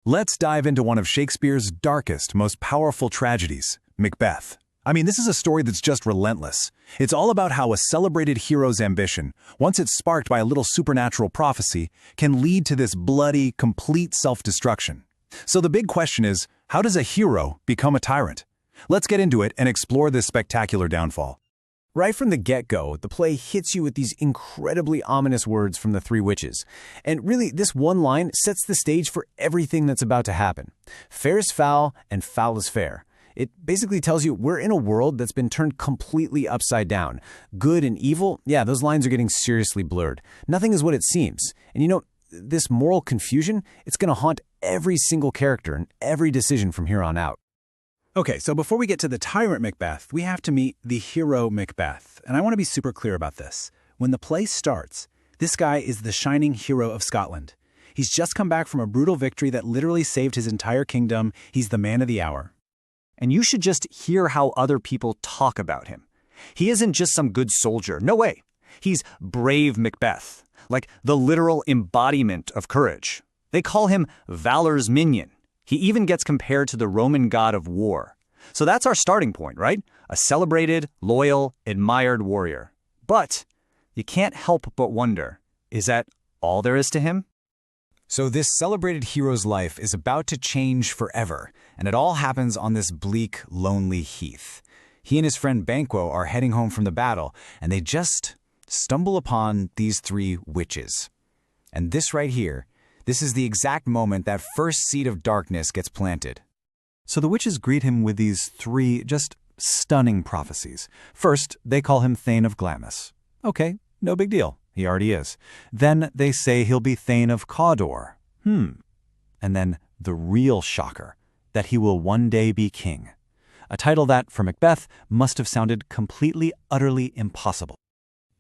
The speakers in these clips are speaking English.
Let's dive into one of Shakespeare's darkest, most powerful tragedies, Macbeth. I mean, this is a story that's just relentless. It's all about how a celebrated hero's ambition, once it's sparked by a little supernatural prophecy, can lead to this bloody, complete self-destruction. So the big question is, how does a hero become a tyrant? Let's get into it and explore this spectacular downfall. Right from the get-go, the play hits you with these incredibly ominous words from the three witches. And really, this one line sets the stage for everything that's about to happen. Fair is foul, and foul is fair. It basically tells you we're in a world that's been turned completely upside down. Good and evil, yeah, those lines are getting seriously blurred. Nothing is what it seems. And you know, this moral confusion, it's going to haunt every single character and every decision from here on out. Okay, so before we get to the tyrant Macbeth, we have to meet the hero Macbeth. And I want to be super clear about this. When the play starts, this guy is the shining hero of Scotland. He's just come back from a brutal victory that literally saved his entire kingdom. He's the man of the hour. And you should just hear how other people talk about him. He isn't just some good soldier. No way. He's brave Macbeth, like the literal embodiment of courage. They call him valor's minion. He even gets compared to the Roman god of war. So that's our starting point, right? A celebrated, loyal, admired warrior. But you can't help but wonder, is that all there is to him? So this celebrated hero's life is about to change forever, and it all happens on this bleak, lonely heath. He and his friend Banquo are heading home from the battle, and they just stumble upon these three witches. And this right here, this is the exact moment that first seed of darkness gets planted. So the witches greet him with these three just stunning prophecies. First, they call him Thane of Glamis. Okay, no big deal. He already is. Then they say he'll be Thane of Cawdor. And then the real shocker, that he will one day be king. A title that, for Macbeth, must have sounded completely, utterly impossible.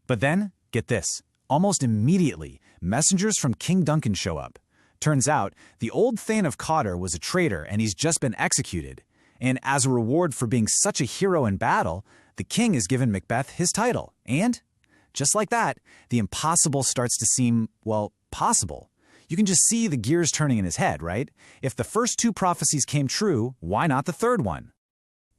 But then, get this, almost immediately, messengers from King Duncan show up. Turns out, the old Thane of Cawdor was a traitor and he's just been executed. And as a reward for being such a hero in battle, the king has given Macbeth his title. And, just like that, the impossible starts to seem, well, possible. You can just see the gears turning in his head, right? If the first two prophecies came true, why not the third one?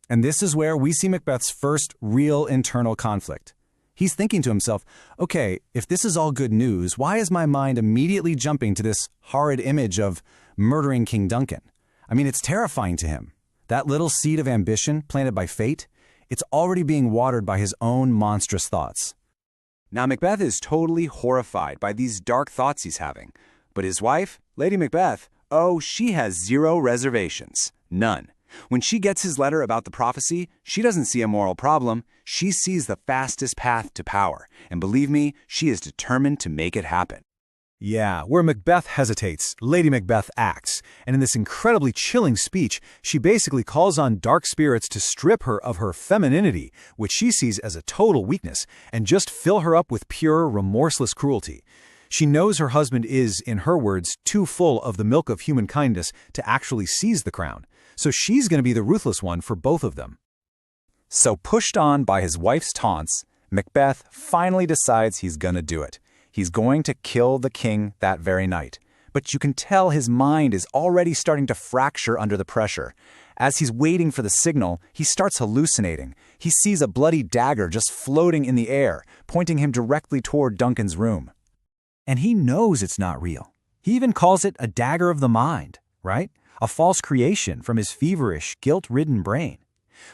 And this is where we see Macbeth's first real internal conflict. He's thinking to himself, okay, if this is all good news, why is my mind immediately jumping to this horrid image of murdering King Duncan? I mean, it's terrifying to him. That little seed of ambition planted by fate, it's already being watered by his own monstrous thoughts. Now Macbeth is totally horrified by these dark thoughts he's having. But his wife, Lady Macbeth, oh, she has zero reservations. None. When she gets his letter about the prophecy, she doesn't see a moral problem. She sees the fastest path to power. And believe me, she is determined to make it happen. Yeah, where Macbeth hesitates, Lady Macbeth acts. And in this incredibly chilling speech, she basically calls on dark spirits to strip her of her femininity, which she sees as a total weakness, and just fill her up with pure, remorseless cruelty. She knows her husband is, in her words, too full of the milk of human kindness to actually seize the crown. So she's going to be the ruthless one for both of them. So pushed on by his wife's taunts, Macbeth finally decides he's going to do it. He's going to kill the king that very night. But you can tell his mind is already starting to fracture under the pressure. As he's waiting for the signal, he starts hallucinating. He sees a bloody dagger just floating in the air, pointing him directly toward Duncan's room. And he knows it's not real. He even calls it a dagger of the mind, right? A false creation from his feverish, guilt-ridden brain.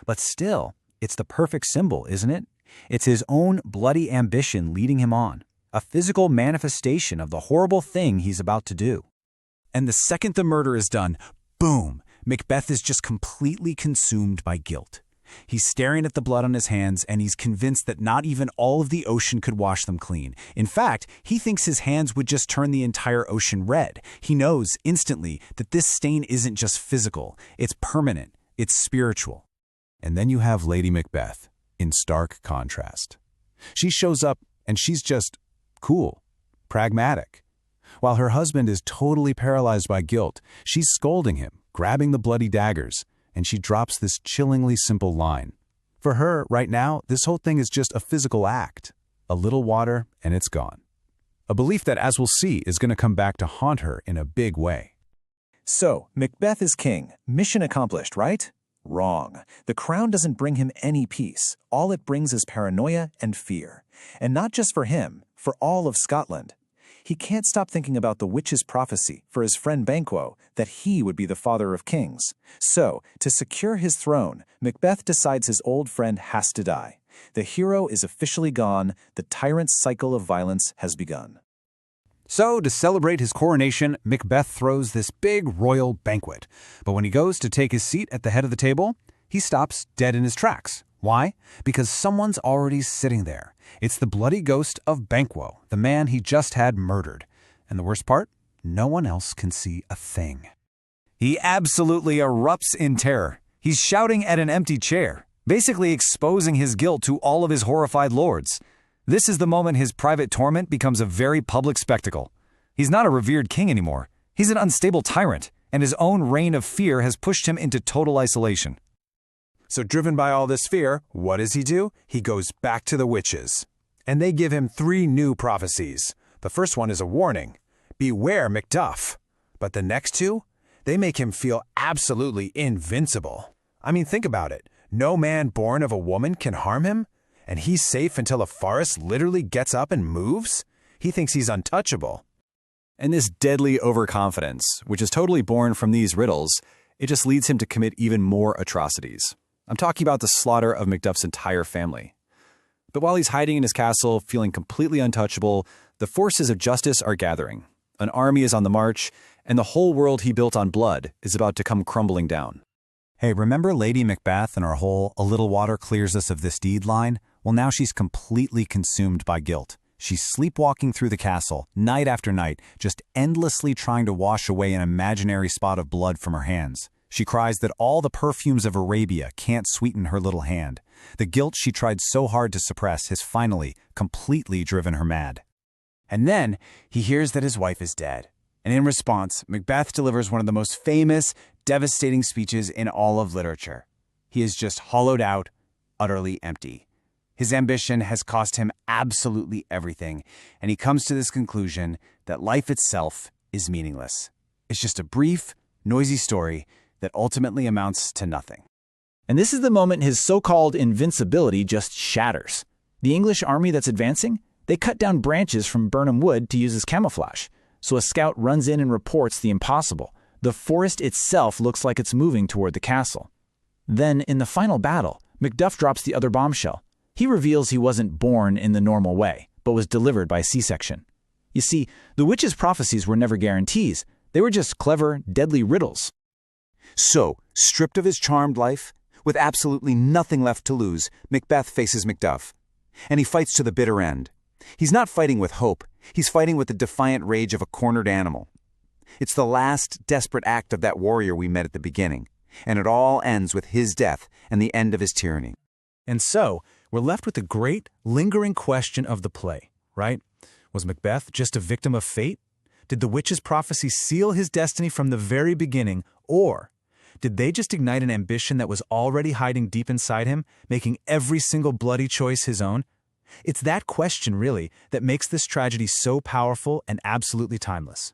But still, it's the perfect symbol, isn't it? It's his own bloody ambition leading him on, a physical manifestation of the horrible thing he's about to do. And the second the murder is done, boom, Macbeth is just completely consumed by guilt. He's staring at the blood on his hands, and he's convinced that not even all of the ocean could wash them clean. In fact, he thinks his hands would just turn the entire ocean red. He knows instantly that this stain isn't just physical, it's permanent, it's spiritual. And then you have Lady Macbeth, in stark contrast. She shows up, and she's just cool, pragmatic. While her husband is totally paralyzed by guilt, she's scolding him, grabbing the bloody daggers, and she drops this chillingly simple line. For her, right now, this whole thing is just a physical act. A little water, and it's gone. A belief that, as we'll see, is going to come back to haunt her in a big way. So, Macbeth is king. Mission accomplished, right? Wrong. The crown doesn't bring him any peace. All it brings is paranoia and fear. And not just for him, for all of Scotland. He can't stop thinking about the witch's prophecy for his friend Banquo that he would be the father of kings. So, to secure his throne, Macbeth decides his old friend has to die. The hero is officially gone. The tyrant's cycle of violence has begun. So, to celebrate his coronation, Macbeth throws this big royal banquet. But when he goes to take his seat at the head of the table, he stops dead in his tracks. Why? Because someone's already sitting there. It's the bloody ghost of Banquo, the man he just had murdered. And the worst part? No one else can see a thing. He absolutely erupts in terror. He's shouting at an empty chair, basically exposing his guilt to all of his horrified lords. This is the moment his private torment becomes a very public spectacle. He's not a revered king anymore. He's an unstable tyrant, and his own reign of fear has pushed him into total isolation. So driven by all this fear, what does he do? He goes back to the witches. And they give him 3 new prophecies. The first one is a warning. Beware Macduff. But the next 2? They make him feel absolutely invincible. I mean, think about it. No man born of a woman can harm him? And he's safe until a forest literally gets up and moves? He thinks he's untouchable. And this deadly overconfidence, which is totally born from these riddles, it just leads him to commit even more atrocities. I'm talking about the slaughter of Macduff's entire family. But while he's hiding in his castle, feeling completely untouchable, the forces of justice are gathering. An army is on the march, and the whole world he built on blood is about to come crumbling down. Hey, remember Lady Macbeth and our whole "a little water clears us of this deed" line? Well, now she's completely consumed by guilt. She's sleepwalking through the castle, night after night, just endlessly trying to wash away an imaginary spot of blood from her hands. She cries that all the perfumes of Arabia can't sweeten her little hand. The guilt she tried so hard to suppress has finally, completely driven her mad. And then he hears that his wife is dead. And in response, Macbeth delivers one of the most famous, devastating speeches in all of literature. He is just hollowed out, utterly empty. His ambition has cost him absolutely everything, and he comes to this conclusion that life itself is meaningless. It's just a brief, noisy story that ultimately amounts to nothing. And this is the moment his so-called invincibility just shatters. The English army that's advancing, they cut down branches from Burnham Wood to use as camouflage. So a scout runs in and reports the impossible. The forest itself looks like it's moving toward the castle. Then, in the final battle, Macduff drops the other bombshell. He reveals he wasn't born in the normal way, but was delivered by C-section. You see, the witch's prophecies were never guarantees. They were just clever, deadly riddles. So, stripped of his charmed life, with absolutely nothing left to lose, Macbeth faces Macduff. And he fights to the bitter end. He's not fighting with hope. He's fighting with the defiant rage of a cornered animal. It's the last desperate act of that warrior we met at the beginning. And it all ends with his death and the end of his tyranny. And so, we're left with the great, lingering question of the play, right? Was Macbeth just a victim of fate? Did the witch's prophecy seal his destiny from the very beginning, or did they just ignite an ambition that was already hiding deep inside him, making every single bloody choice his own? It's that question, really, that makes this tragedy so powerful and absolutely timeless.